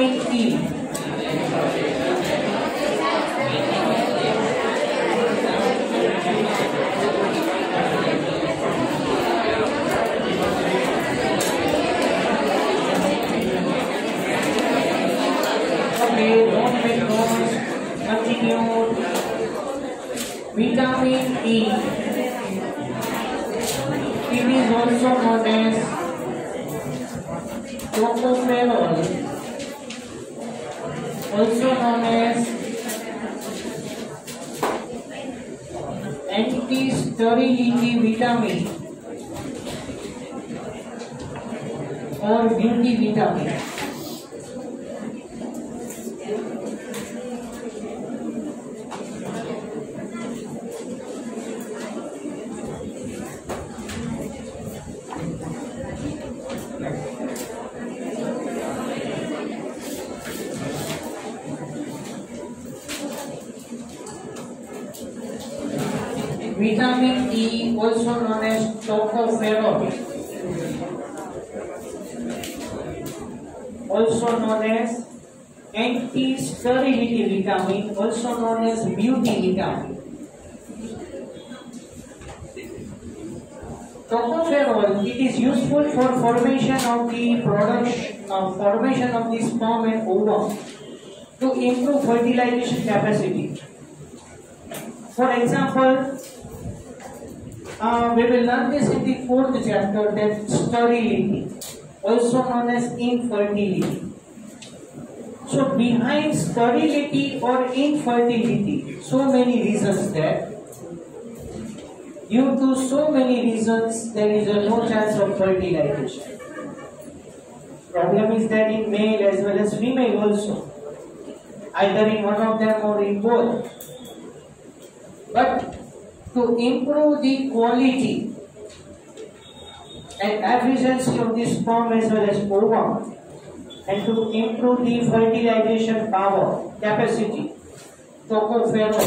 vitamin E. Okay, don't make noise. Continue. Vitamin E. It is also known as tocopherol, also known as anti-sterility vitamin or beauty vitamin. Vitamin E, also known as tocopherol, also known as anti-sterility vitamin, also known as beauty vitamin. Tocopherol, it is useful for formation of the formation of the sperm and ovum to improve fertilization capacity. For example, we will learn this in the 4th chapter, that sterility, also known as infertility. So behind sterility or infertility, so many reasons there. Due to so many reasons, there is no chance of fertilization. Problem is that in male as well as female also, either in one of them or in both. But to improve the quality and efficiency of the sperm as well as ovum, and to improve the fertilization power, capacity, tocopherol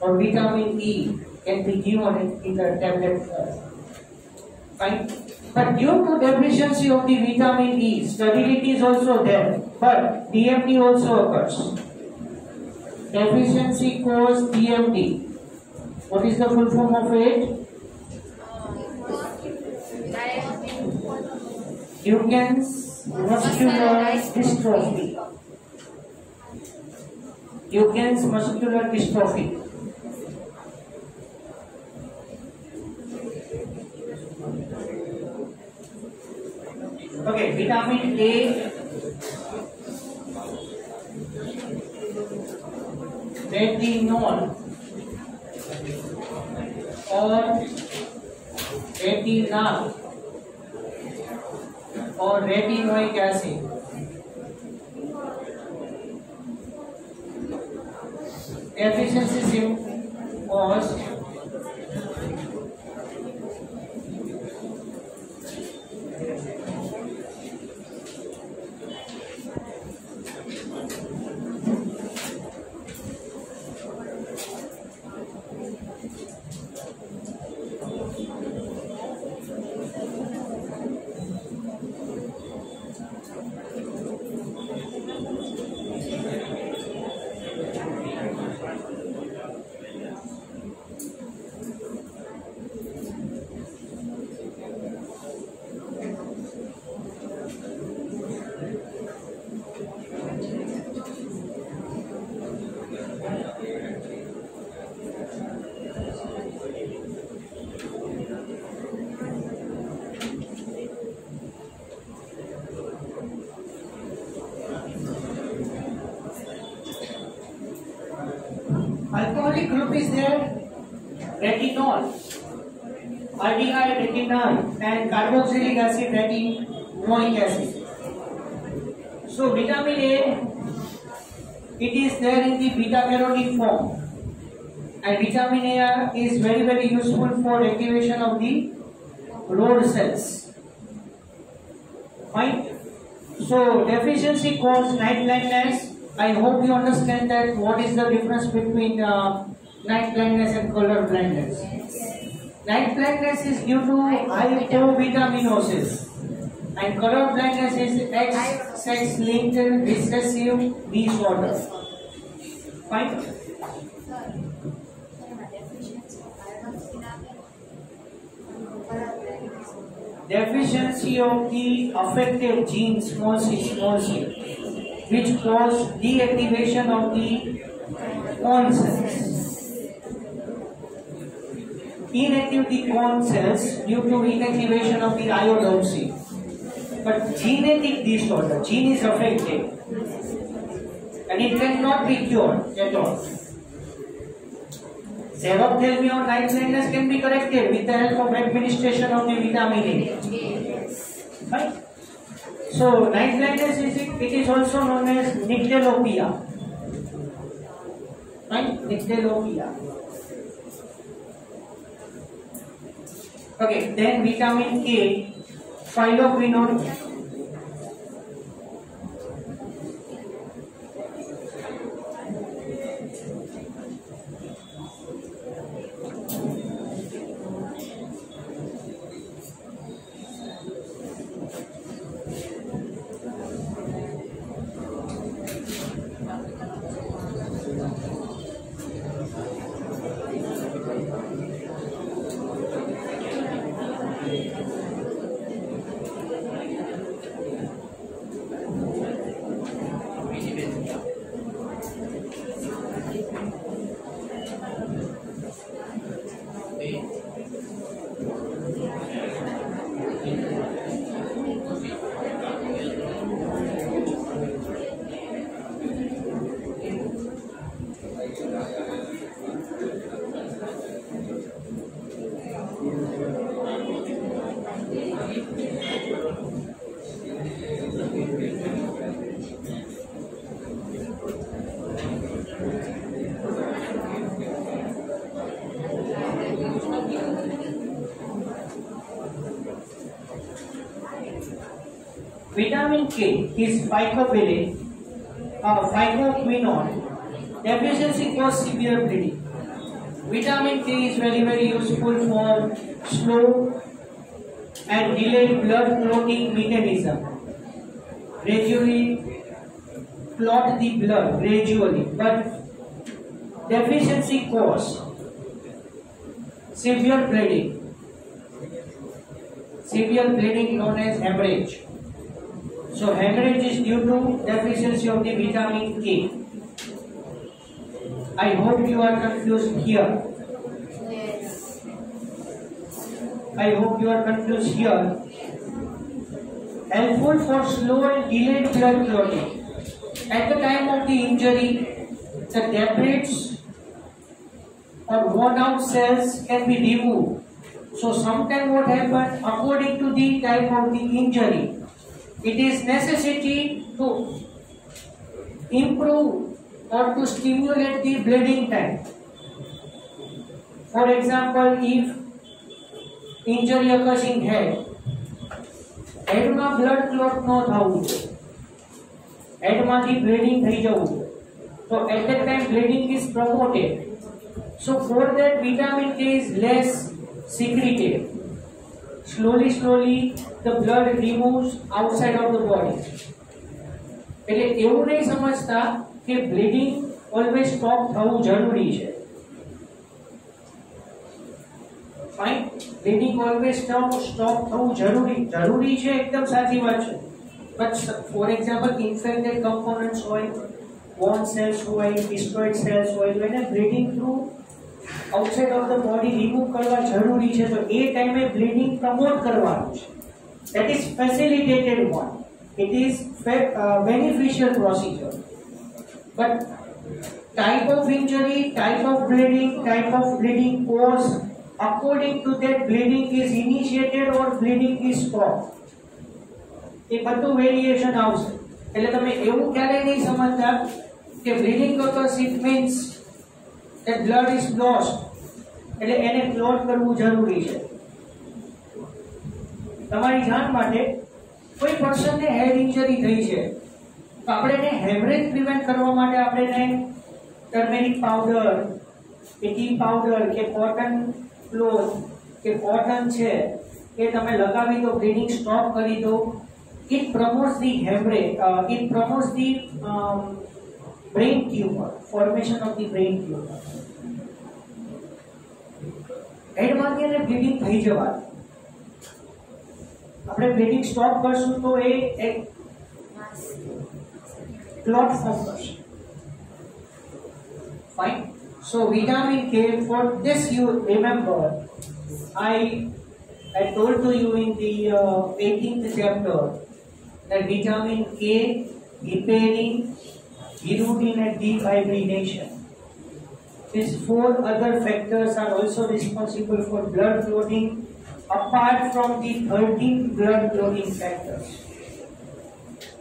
or vitamin E can be given in the tablet form. Fine. But due to deficiency of the vitamin E, sterility is also there, but DMT also occurs. Deficiency cause DMT. What is the full form of it? Duchenne's muscular dystrophy. Duchenne's muscular dystrophy. Okay, vitamin A, retinol or retinal or retinoic acid. Deficiency cause alcoholic group is there, retinol, aldehyde retinol and carboxylic acid retinoic acid. So vitamin A, it is there in the beta carotene form, and vitamin A is very useful for activation of the blood cells. Fine. So deficiency cause night blindness. I hope you understand that what is the difference between night blindness and color blindness. Night blindness is due to hypovitaminosis and color blindness is X-sex-linked recessive disorder. Fine. Deficiency of the affected gene small c, which cause deactivation of the cone cells. Inactive the cone cells due to inactivation of the iodopsy. But genetic disorder, gene is affected and it cannot be cured at all. Xerophthalmia or night blindness can be corrected with the help of administration of the vitamin A. Right? So night blindness it is also known as nyctalopia. Right? Nyctalopia. Okay, then vitamin K, phylloquinone. Vitamin K is phycoquinone. Deficiency causes severe bleeding. Vitamin K is very useful for slow and delayed blood clotting mechanism. Gradually clot the blood gradually, but deficiency causes severe bleeding. Severe bleeding known as hemorrhage. So hemorrhage is due to deficiency of the vitamin K. I hope you are confused here. Yes. I hope you are confused here. Helpful for slow and delayed blood clotting. At the time of the injury, the debris or worn out cells can be removed. So sometimes what happens, according to the type of the injury, it is necessity to improve or to stimulate the bleeding time. For example, if injury occurs in head, headમાં blood clot ન થવું જોઈએ, headમાંથી bleeding થઈ જવું જોઈએ. So at that time bleeding is promoted. So for that vitamin K is less secreted. Slowly the blood removes outside of the body. એટલે એવું નહીં સમજતા કે બ્લીડિંગ ઓલવેઝ સ્ટોપ થવું જરૂરી છે. ફાઇન, બ્લીડિંગ ઓલવેઝ સ્ટોપ થવું જરૂરી છે, એકદમ સાચી વાત છે. But for example infected components હોય, વોન સેલ્સ હોય, ડિસ્ટ્રોઇડ સેલ્સ હોય, તો એને bleeding through outside of the body remove કરવા જરૂરી છે. તો એ ટાઈમે બ્લીડિંગ પ્રમોટ કરવાનું છે. That is facilitated one. It is beneficial procedure. But type of injury, type of bleeding cause, according to that bleeding is initiated or bleeding is stopped. એ બધું variation આવશે. એટલે તમે એવું ક્યારેય નહીં સમજતા કે bleeding occurs it means that blood is lost. એટલે એને ક્લોટ કરવું જરૂરી છે. તમારી જાણ માટે કોઈ પર્સનને હેડ ઇન્જરી થઈ છે તો આપણે એને હેમરેજ પ્રિવેન્ટ કરવા માટે આપણે એને ટર્મેરિક પાવડર કે ટી પાવડર કે કોટન ક્લોથ કે કોટન છે એ તમે લગાવી દો, બ્લીડિંગ સ્ટોપ કરી દો. it promotes the hemorrhage, it promotes the brain tumor, formation of the brain tumor. એડમાંથી એને બ્લીડિંગ થઈ જવાનું. આપણે બ્લીડિંગ સ્ટોપ કરશું તો એ એક ક્લોટ ફોર્મ કરશે. Fine. So vitamin K, for this you remember, I told to you in the 18th chapter that vitamin K, heparin, hirudin and defibrillation. These 4 other factors are also responsible for blood clotting apart from the 13 blood clotting factors.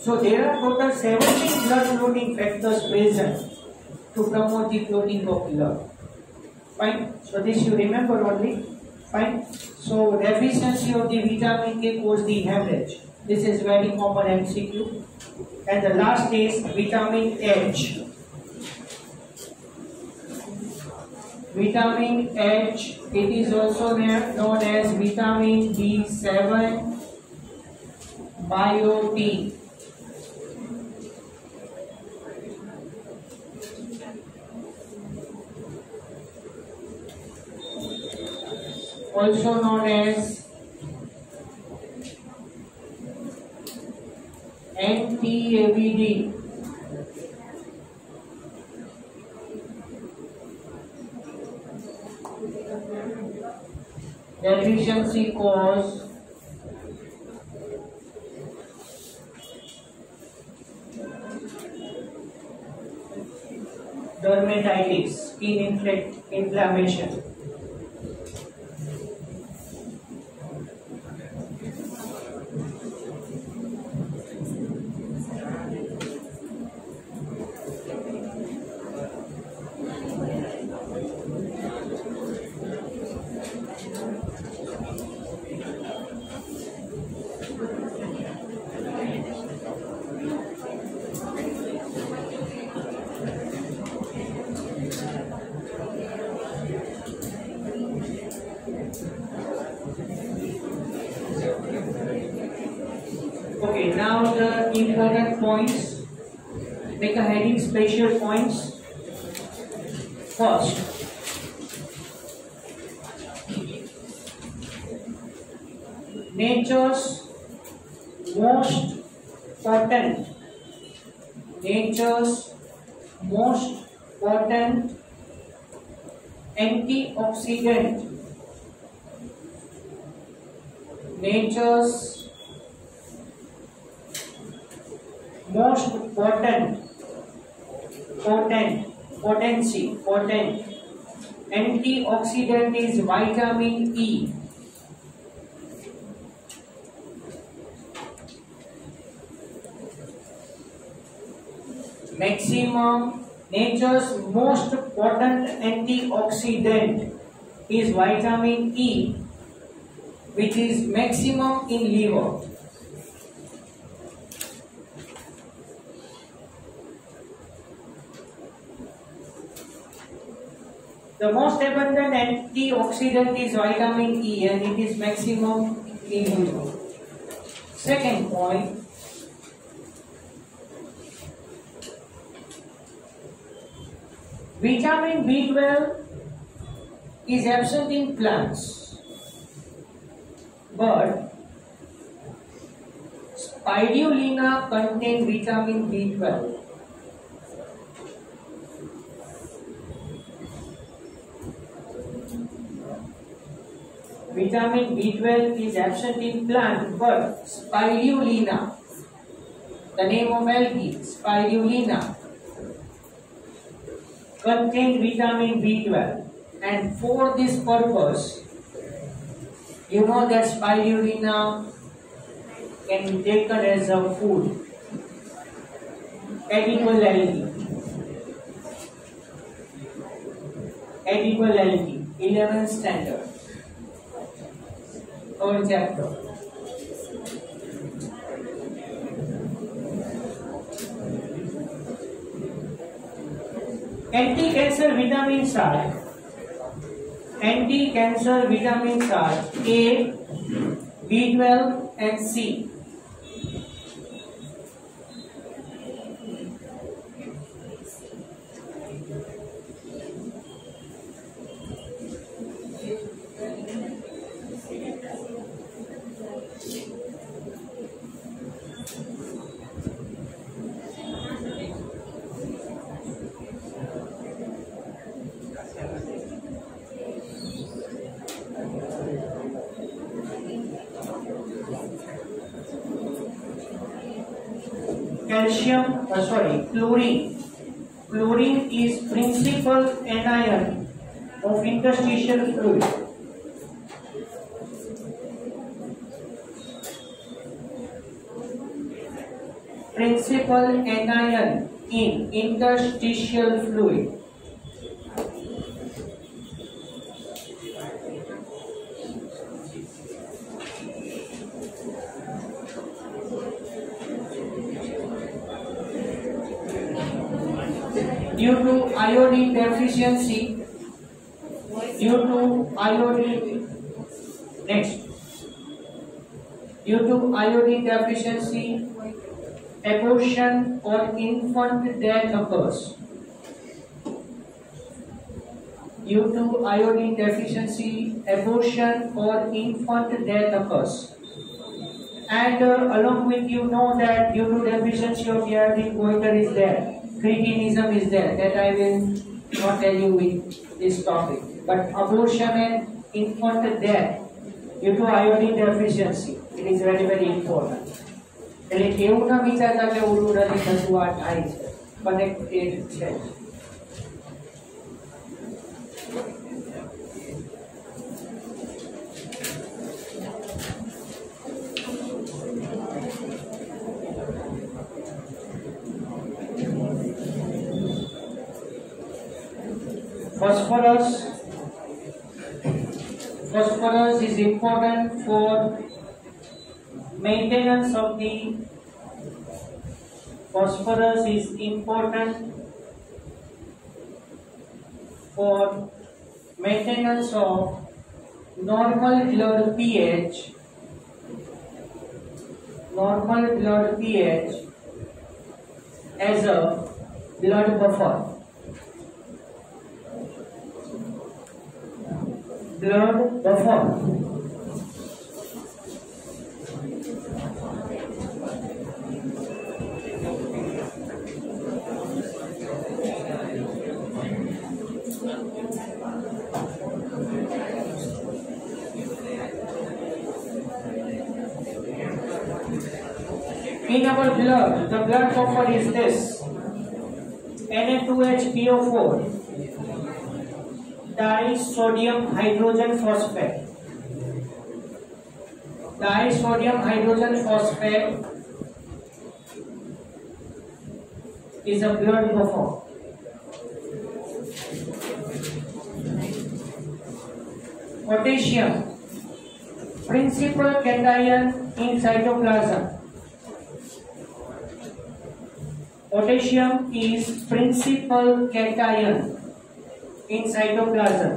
So there are total 17 blood clotting factors present to promote the clotting of blood. Fine. So this you remember only. Fine. So deficiency of the vitamin K causes the hemorrhage. This is very common MCQ. And the last is vitamin H. Vitamin H, it is also known as vitamin B7 biotin. Also known as NT-AVD. Deficiency cause dermatitis, skin inflammation. Okay, now the important points. Make a heading special points. First, nature's most potent antioxidant, nature's most potent antioxidant is vitamin E. Nature's most potent antioxidant is vitamin E, which is maximum in liver. The most abundant antioxidant is vitamin E and it is maximum in liver. Second point, vitamin B12 is absent in plants, but spirulina contains vitamin B12. Vitamin B12 is absent in plant, but spirulina, the name of algae, spirulina, contain vitamin B12, and for this purpose, you know that spirulina can be taken as a food, edible algae, 11th standard, third chapter. Anti-cancer vitamins are A, B12 and C. chlorine. Chlorine is principal anion of interstitial fluid. Principal anion in interstitial fluid. Due to iodine deficiency, due to iodine deficiency, abortion or infant death occurs. Due to iodine deficiency, abortion or infant death occurs. And along with that due to deficiency of iodine, goiter is there. Cretinism is there, that I will not tell you with this topic. But abortion and infant death due to iodine deficiency, it is very, very important. એટલે એવું ના વિચારતા કે ઓલું નથી થતું આ થાય છે, કનેક્ટેડ છે. Phosphorus is important for maintenance of the normal blood pH as a blood buffer. In our blood, the blood buffer is this: Na2HPO4, disodium hydrogen phosphate. Disodium hydrogen phosphate is a blood buffer. Potassium, principal cation in cytoplasm. Potassium is principal cation in cytoplasm.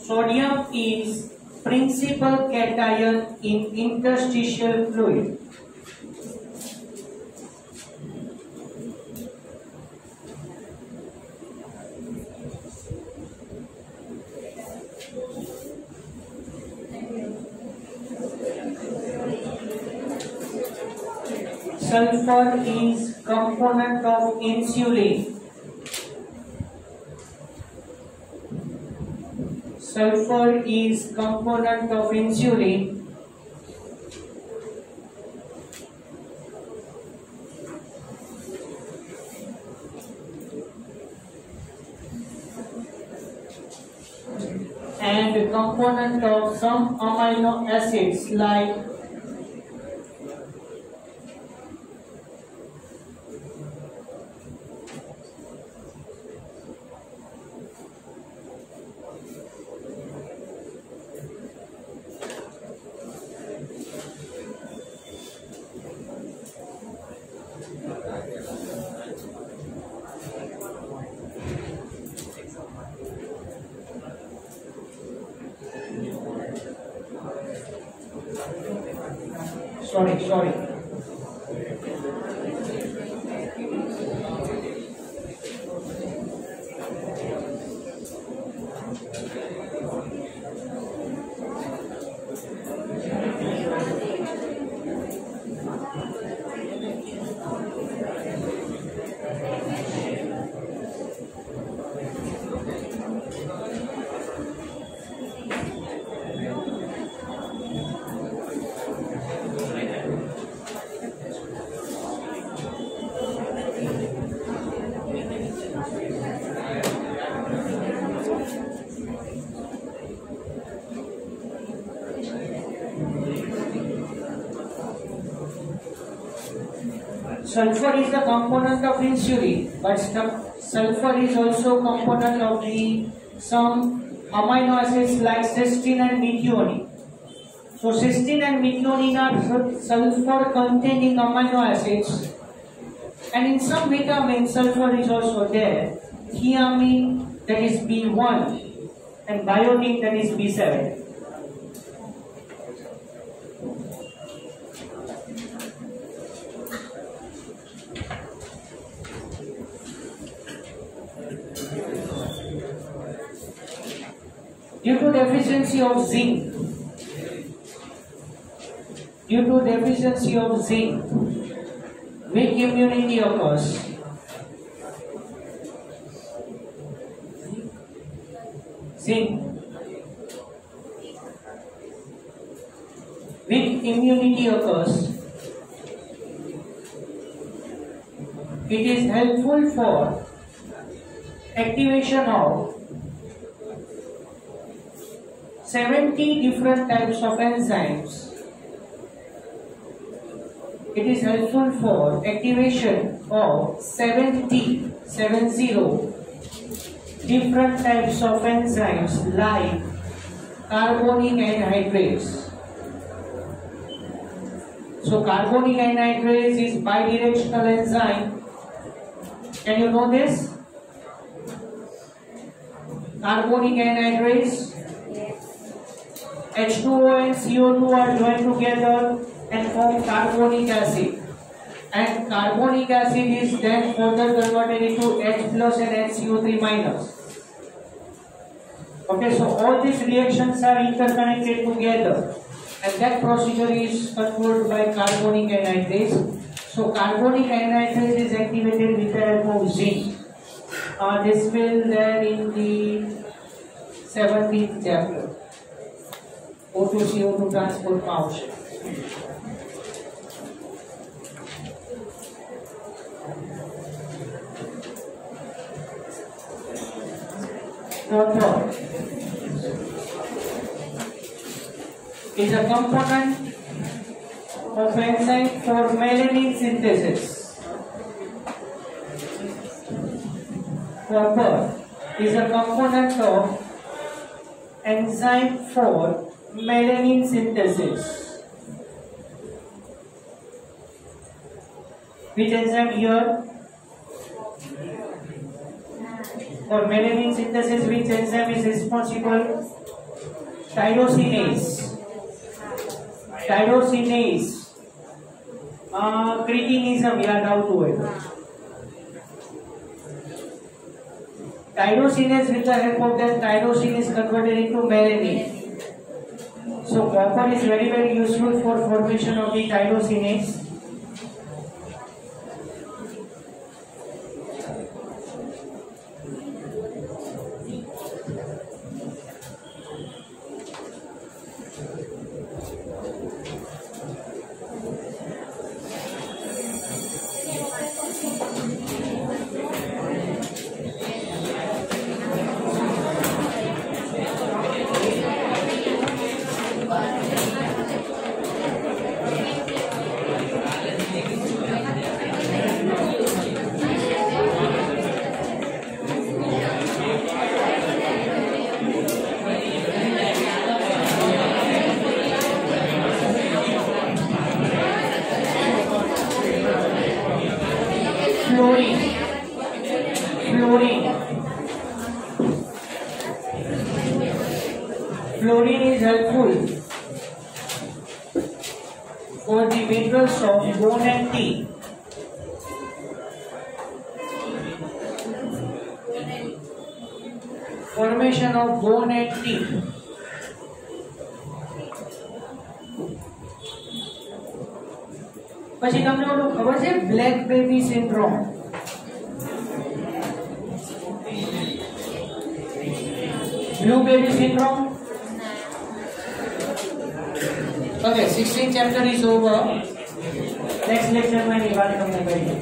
Sodium is principal cation in interstitial fluid. Sulfur is component of insulin. Sulfur is component of insulin. And component of some amino acids like sorry. sulfur is the component of insulin, but sulfur is also component of the some amino acids like cysteine and methionine. So cysteine and methionine are sulfur containing amino acids, and in some vitamins sulfur is also there. Thiamine, that is B1, and biotin, that is B7. Due to deficiency of zinc, weak immunity occurs. Weak immunity occurs. It is helpful for activation of 70 different types of enzymes. It is helpful for activation of 70 different types of enzymes like carbonic anhydrase. So carbonic anhydrase is bidirectional enzyme. Can you know this? Carbonic anhydrase, H2O and CO2 are joined together and form carbonic acid. And carbonic acid is then further converted into H plus and HCO3 minus. Okay, so all these reactions are interconnected together, and that procedure is controlled by carbonic anhydrase. So carbonic anhydrase is activated with the help of zinc. This will there in the 17th chapter. O2CO2 transport function. Copper is a component of enzyme for melanin synthesis. Copper is a component of enzyme for melanin synthesis. Which enzyme here? For melanin synthesis, which enzyme is responsible? Tyrosinase. Cretinism, याद आओ तो है. Tyrosinase, with the help of that tyrosine is converted into melanin. So copper is very useful for formation of the tyrosinase. Fluorine is helpful for the minerals of bone and teeth. Formation of bone and teeth. પછી તમને ઓલું ખબર છે black baby syndrome? Blue baby syndrome? Okay, 16th chapter is over. Next lecture में ये बात करने वाली है.